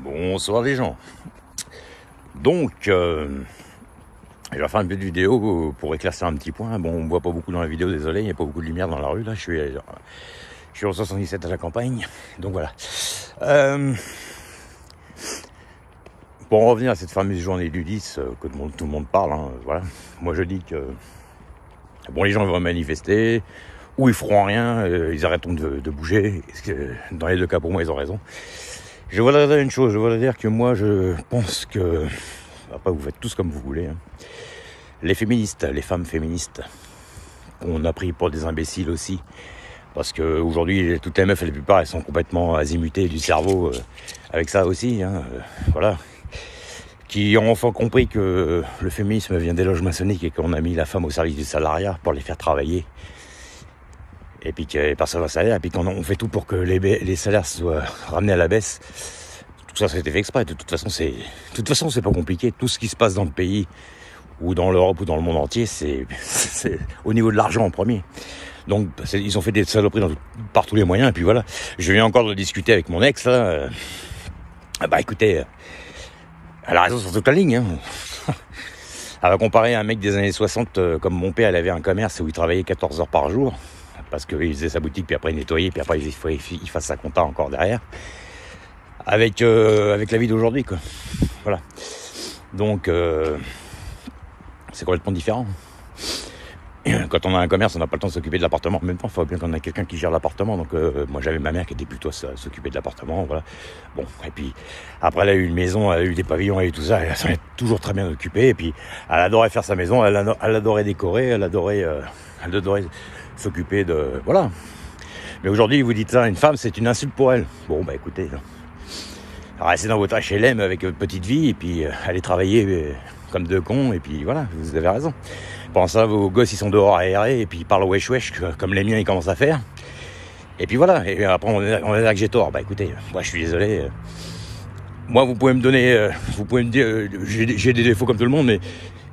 Bonsoir les gens. Donc, je vais faire une petite vidéo pour éclaircir un petit point. Bon, on ne voit pas beaucoup dans la vidéo, désolé, il n'y a pas beaucoup de lumière dans la rue. Là, je suis en 77 à la campagne. Donc voilà. Pour en revenir à cette fameuse journée du 10 que tout le monde parle, hein, voilà. Moi, je dis que bon, les gens vont manifester, ou ils feront rien, ils arrêteront de bouger. Dans les deux cas, pour moi, ils ont raison. Je voudrais dire une chose, je voudrais dire que moi, je pense que... Après, vous faites tous comme vous voulez. Hein. Les féministes, les femmes féministes, on a pris pour des imbéciles aussi. Parce qu'aujourd'hui, toutes les meufs, la plupart, elles sont complètement azimutées du cerveau avec ça aussi. Hein, voilà. Qui ont enfin compris que le féminisme vient des loges maçonniques et qu'on a mis la femme au service du salariat pour les faire travailler. Et puis qu'il n'y ait personne au salaire. Et puis qu'on fait tout pour que les salaires soient ramenés à la baisse. Tout ça, c'était fait exprès. De toute façon, c'est pas compliqué. Tout ce qui se passe dans le pays, ou dans l'Europe, ou dans le monde entier, c'est au niveau de l'argent en premier. Donc, ils ont fait des saloperies par tous les moyens. Et puis voilà. Je viens encore de discuter avec mon ex, là. Écoutez, elle a raison sur toute la ligne. Hein. Elle va comparer un mec des années 60, comme mon père, il avait un commerce où il travaillait 14 heures par jour. Parce qu'il faisait sa boutique, puis après il nettoyait, puis après il fasse sa compta encore derrière. Avec la vie d'aujourd'hui, quoi. Voilà. Donc, c'est complètement différent. Quand on a un commerce, on n'a pas le temps de s'occuper de l'appartement. En même temps, il faut bien qu'on ait quelqu'un qui gère l'appartement. Donc, moi, j'avais ma mère qui était plutôt à s'occuper de l'appartement. Voilà. Bon, et puis, après, elle a eu une maison, elle a eu des pavillons, elle a eu tout ça. Elle s'en est toujours très bien occupée. Et puis, elle adorait faire sa maison, elle adorait décorer, elle adorait s'occuper de... Voilà. Mais aujourd'hui, vous dites ça à une femme, c'est une insulte pour elle. Bon, écoutez... Restez dans votre HLM avec votre petite vie et puis allez travailler comme deux cons et puis voilà, vous avez raison. Pendant ça, vos gosses ils sont dehors aérés et puis ils parlent wesh wesh comme les miens ils commencent à faire. Et puis voilà, et après on est là que j'ai tort. Écoutez, moi je suis désolé. Moi vous pouvez me donner, vous pouvez me dire, j'ai des défauts comme tout le monde, mais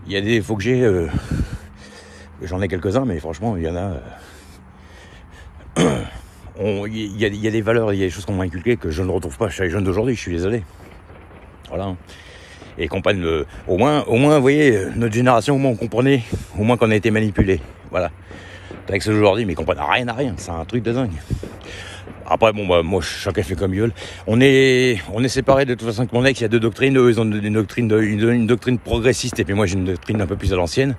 il y a des défauts que j'ai, j'en ai quelques-uns, mais franchement il y en a... Il y a des valeurs, il y a des choses qu'on m'a inculquées que je ne retrouve pas chez les jeunes d'aujourd'hui, je suis désolé. Voilà. Et ils comprennent au moins, vous voyez, notre génération, au moins on comprenait, au moins qu'on a été manipulé. Voilà. Avec ceux d'aujourd'hui, mais ils comprennent rien à rien, c'est un truc de dingue. Après, moi, chacun fait comme il veut. On est séparés de toute façon avec mon ex, il y a deux doctrines. Eux, ils ont une doctrine progressiste, et puis moi, j'ai une doctrine un peu plus à l'ancienne.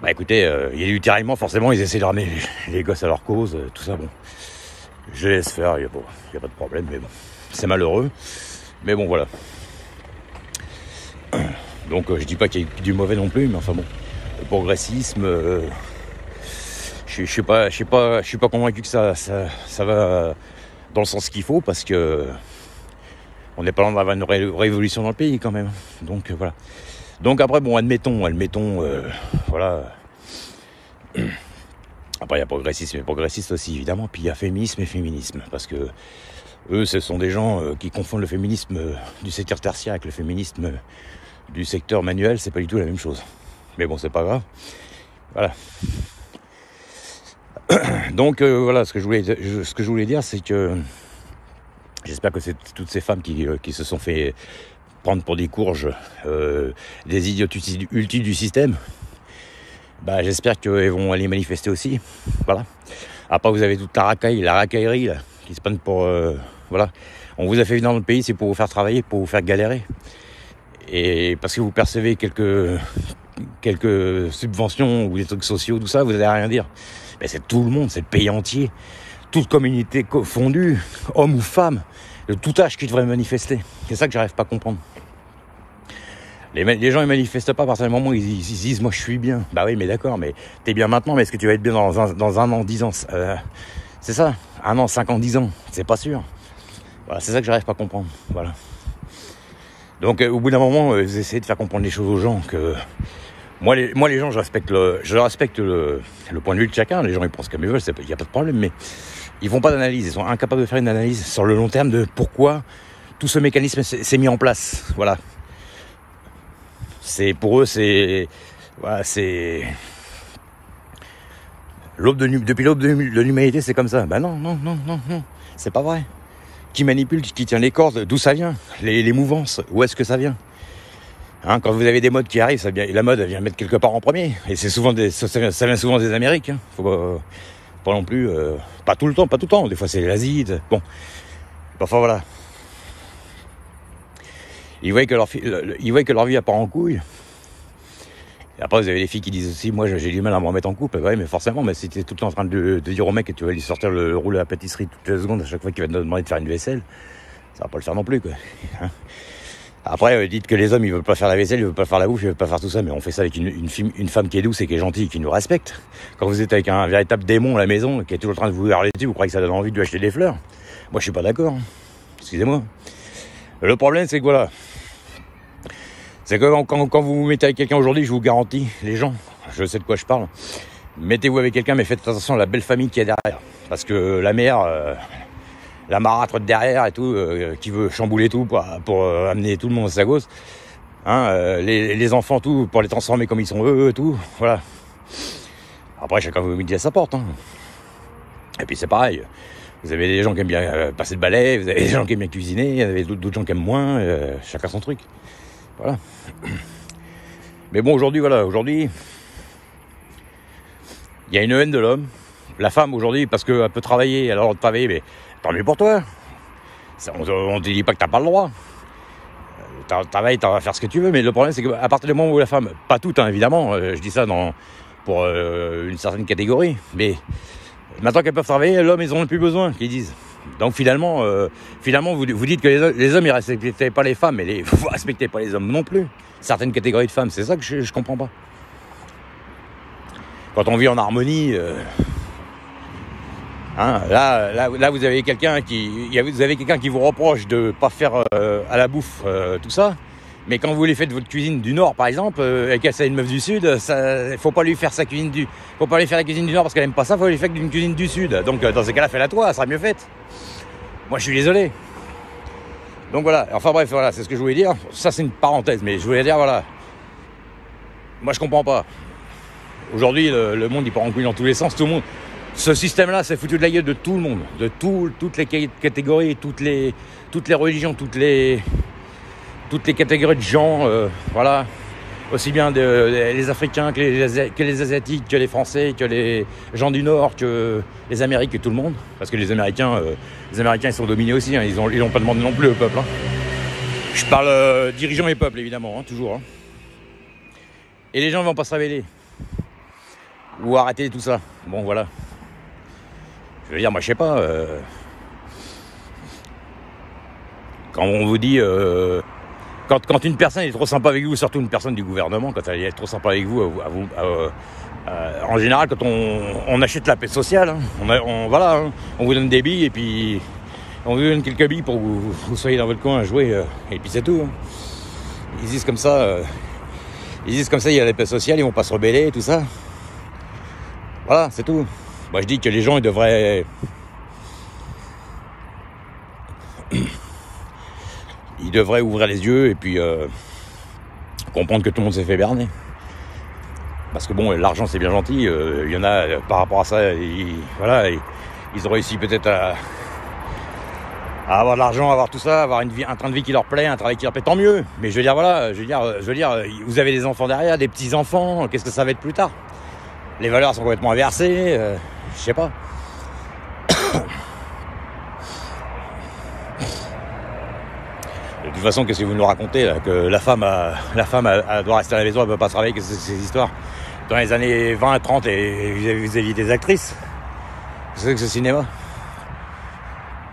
Écoutez, il y a eu tiraillement, forcément, ils essaient de ramener les gosses à leur cause, tout ça, bon. Je laisse faire, il n'y a pas de problème, mais bon, c'est malheureux. Mais bon, voilà. Donc, je dis pas qu'il y a du mauvais non plus, mais enfin bon, le progressisme, je suis pas convaincu que ça va dans le sens qu'il faut, parce que on n'est pas loin d'avoir une révolution dans le pays quand même. Donc voilà. Donc après, bon, admettons, voilà. Après, il y a progressisme et progressiste aussi, évidemment. Puis il y a féminisme et féminisme. Parce que eux, ce sont des gens qui confondent le féminisme du secteur tertiaire avec le féminisme du secteur manuel. C'est pas du tout la même chose. Mais bon, c'est pas grave. Voilà. Donc, voilà, ce que je voulais dire, c'est que j'espère que c'est toutes ces femmes qui se sont fait prendre pour des courges, des idioties ultimes du système. J'espère qu'ils vont aller manifester aussi. Voilà. Après, vous avez toute la racaillerie là, qui se prennent pour... voilà. On vous a fait venir dans le pays, c'est pour vous faire travailler, pour vous faire galérer. Et parce que vous percevez quelques subventions ou des trucs sociaux, tout ça, vous n'allez rien dire. Mais c'est tout le monde, c'est le pays entier. Toute communauté confondue, homme ou femme, de tout âge qui devrait manifester. C'est ça que j'arrive pas à comprendre. Les gens ils manifestent pas à partir du moment où ils disent moi je suis bien. Oui mais d'accord, mais t'es bien maintenant, mais est-ce que tu vas être bien dans un an, 10 ans c'est ça, 1 an, 5 ans, 10 ans, c'est pas sûr. Voilà, c'est ça que j'arrive pas à comprendre. Voilà. Donc au bout d'un moment, vous essayez de faire comprendre les choses aux gens que moi les gens je respecte le point de vue de chacun, les gens ils pensent comme ils veulent, il n'y a pas de problème, mais ils font pas d'analyse, ils sont incapables de faire une analyse sur le long terme de pourquoi tout ce mécanisme s'est mis en place. Voilà. Pour eux, depuis l'aube de l'humanité, c'est comme ça. Non, c'est pas vrai. qui manipule, qui tient les cordes, d'où ça vient, les mouvances, où est-ce que ça vient. Hein, quand vous avez des modes qui arrivent, la mode elle vient mettre quelque part en premier. Et c'est souvent ça vient souvent des Amériques. Hein. Faut pas non plus, pas tout le temps. Des fois c'est l'Asie. Bon, enfin voilà. Ils voient que leur vie part en couille. Et après vous avez les filles qui disent aussi, moi j'ai du mal à me remettre en couple. Ouais, mais forcément, mais si t'es tout le temps en train de dire au mec que tu vas lui sortir le rouleau à la pâtisserie toutes les secondes à chaque fois qu'il va te demander de faire une vaisselle, ça va pas le faire non plus, quoi. Hein. Après, dites que les hommes, ils veulent pas faire la vaisselle, ils veulent pas faire la bouffe, ils veulent pas faire tout ça, mais on fait ça avec une femme qui est douce et qui est gentille, qui nous respecte. Quand vous êtes avec un véritable démon à la maison, qui est toujours en train de vous hurler dessus, vous croyez que ça donne envie de lui acheter des fleurs? Moi, je suis pas d'accord. Hein. Excusez-moi. Le problème, c'est que voilà. C'est que quand vous vous mettez avec quelqu'un aujourd'hui, je vous garantis, les gens, je sais de quoi je parle, mettez-vous avec quelqu'un, mais faites attention à la belle famille qui est derrière. Parce que la mère, la marâtre de derrière et tout, qui veut chambouler tout pour amener tout le monde à sa gosse, hein, les enfants, tout, pour les transformer comme ils sont eux, tout, voilà. Après, chacun vous midi à sa porte. Hein. Et puis c'est pareil, vous avez des gens qui aiment bien passer le balai, vous avez des gens qui aiment bien cuisiner, vous avez d'autres gens qui aiment moins, chacun son truc. Voilà. Mais bon, aujourd'hui, il y a une haine de l'homme. La femme, aujourd'hui, parce qu'elle peut travailler, elle a le droit de travailler, mais tant mieux pour toi. On te dit pas que t'as pas le droit. Travaille, t'as à faire ce que tu veux, mais le problème, c'est qu'à partir du moment où la femme, pas toute, hein, évidemment, je dis ça pour une certaine catégorie, mais maintenant qu'elles peuvent travailler, l'homme, ils en ont plus besoin, qu'ils disent. Donc finalement, vous dites que les hommes, ils respectent pas les femmes, mais vous respectez pas les hommes non plus. Certaines catégories de femmes, c'est ça que je comprends pas. Quand on vit en harmonie, hein, là, vous avez quelqu'un qui vous reproche de pas faire à la bouffe tout ça. Mais quand vous lui faites votre cuisine du Nord, par exemple, et qu'elle c'est une meuf du Sud, faut pas lui faire la cuisine du Nord parce qu'elle aime pas ça, faut lui faire une cuisine du Sud. Donc dans ces cas-là, fais-la toi, elle sera mieux faite. Moi, je suis désolé. Donc voilà. Enfin bref, voilà, c'est ce que je voulais dire. Ça, c'est une parenthèse, mais je voulais dire, voilà. Moi, je comprends pas. Aujourd'hui, le monde, il part en couille dans tous les sens. Tout le monde. Ce système-là, c'est foutu de la gueule de tout le monde, de toutes les catégories, toutes les religions, toutes les catégories de gens, voilà, aussi bien les Africains que les Asiatiques, que les Français, que les gens du Nord, que les Américains, que tout le monde, parce que les Américains ils sont dominés aussi, hein, ils l'ont pas demandé non plus au peuple. Hein. Je parle dirigeants et peuple évidemment, hein, toujours. Hein. Et les gens ne vont pas se révéler ou arrêter tout ça. Bon voilà. Je veux dire, moi je sais pas. Quand on vous dit, quand une personne est trop sympa avec vous, surtout une personne du gouvernement, quand elle est trop sympa avec vous, en général, quand on achète la paix sociale, hein, voilà, hein, on vous donne des billes et puis on vous donne quelques billes pour que vous soyez dans votre coin à jouer et puis c'est tout. Hein. Ils disent comme ça, il y a la paix sociale, ils vont pas se rebeller et tout ça. Voilà, c'est tout. Moi je dis que les gens ils devraient ouvrir les yeux et puis comprendre que tout le monde s'est fait berner. Parce que bon, l'argent c'est bien gentil, il y en a par rapport à ça, ils ont réussi peut-être à avoir de l'argent, à avoir tout ça, avoir un train de vie qui leur plaît, un travail qui leur plaît, tant mieux. Mais je veux dire voilà, vous avez des enfants derrière, des petits enfants, qu'est-ce que ça va être plus tard? Les valeurs sont complètement inversées, je sais pas. De toute façon, qu'est-ce que vous nous racontez là, que la femme elle doit rester à la maison, elle ne peut pas travailler, que c'est ces histoires. Dans les années 20, 30, et vous aviez des actrices. C'est que ce cinéma.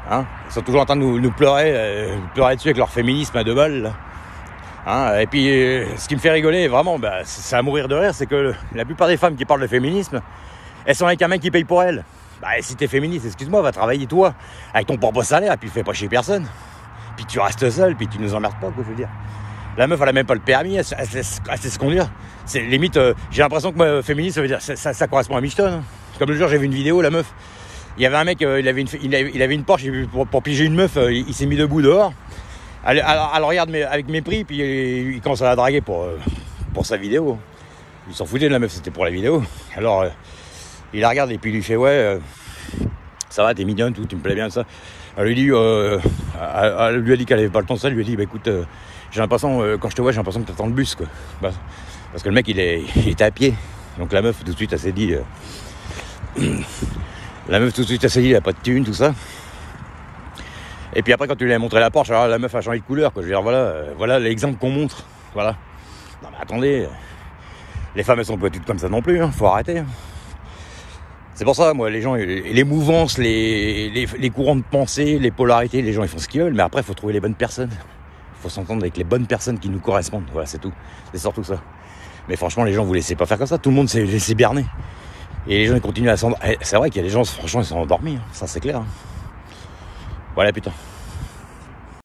Hein, ils sont toujours en train de nous pleurer dessus avec leur féminisme à 2 balles. Là. Hein, et puis, ce qui me fait rigoler, vraiment, c'est à mourir de rire, c'est que la plupart des femmes qui parlent de féminisme, elles sont avec un mec qui paye pour elles. Si t'es féministe, excuse-moi, va travailler toi, avec ton propre salaire, et puis fais pas chier personne. Puis tu restes seul, puis tu nous emmerdes pas, quoi, je veux dire. La meuf, elle a même pas le permis, elle sait se conduire. C'est limite, j'ai l'impression que moi, féministe, ça veut dire, ça correspond à Michton. Hein. Comme le jour, j'ai vu une vidéo, la meuf, il y avait un mec, il avait une Porsche, pour piéger une meuf, il s'est mis debout dehors. Elle regarde avec mépris, puis il commence à la draguer pour sa vidéo. Il s'en foutait de la meuf, c'était pour la vidéo. Alors, il la regarde et puis il lui fait, ouais, ça va, t'es mignonne, tout, tu me plais bien, ça. Elle lui a dit qu'elle avait pas le temps de ça. Elle lui a dit, bah écoute, j'ai l'impression, quand je te vois, j'ai l'impression que t'attends le bus, quoi. Bah, parce que le mec, il était à pied. Donc la meuf, tout de suite, elle s'est dit... la meuf, tout de suite, elle s'est dit, il a pas de thune, tout ça. Et puis après, quand tu lui as montré la Porsche, alors la meuf a changé de couleur, quoi. Je veux dire, voilà l'exemple qu'on montre. Voilà. Non mais attendez, les femmes, elles sont pas toutes comme ça non plus, hein. Faut arrêter. Hein. C'est pour ça, moi, les gens, les mouvances, les courants de pensée, les polarités, les gens, ils font ce qu'ils veulent, mais après, il faut trouver les bonnes personnes. Il faut s'entendre avec les bonnes personnes qui nous correspondent. Voilà, c'est tout. C'est surtout ça. Mais franchement, les gens, vous laissez pas faire comme ça. Tout le monde s'est laissé berner. Et les gens, ils continuent à s'endormir. C'est vrai qu'il y a des gens, franchement, ils sont endormis. Hein. Ça, c'est clair. Hein. Voilà, putain.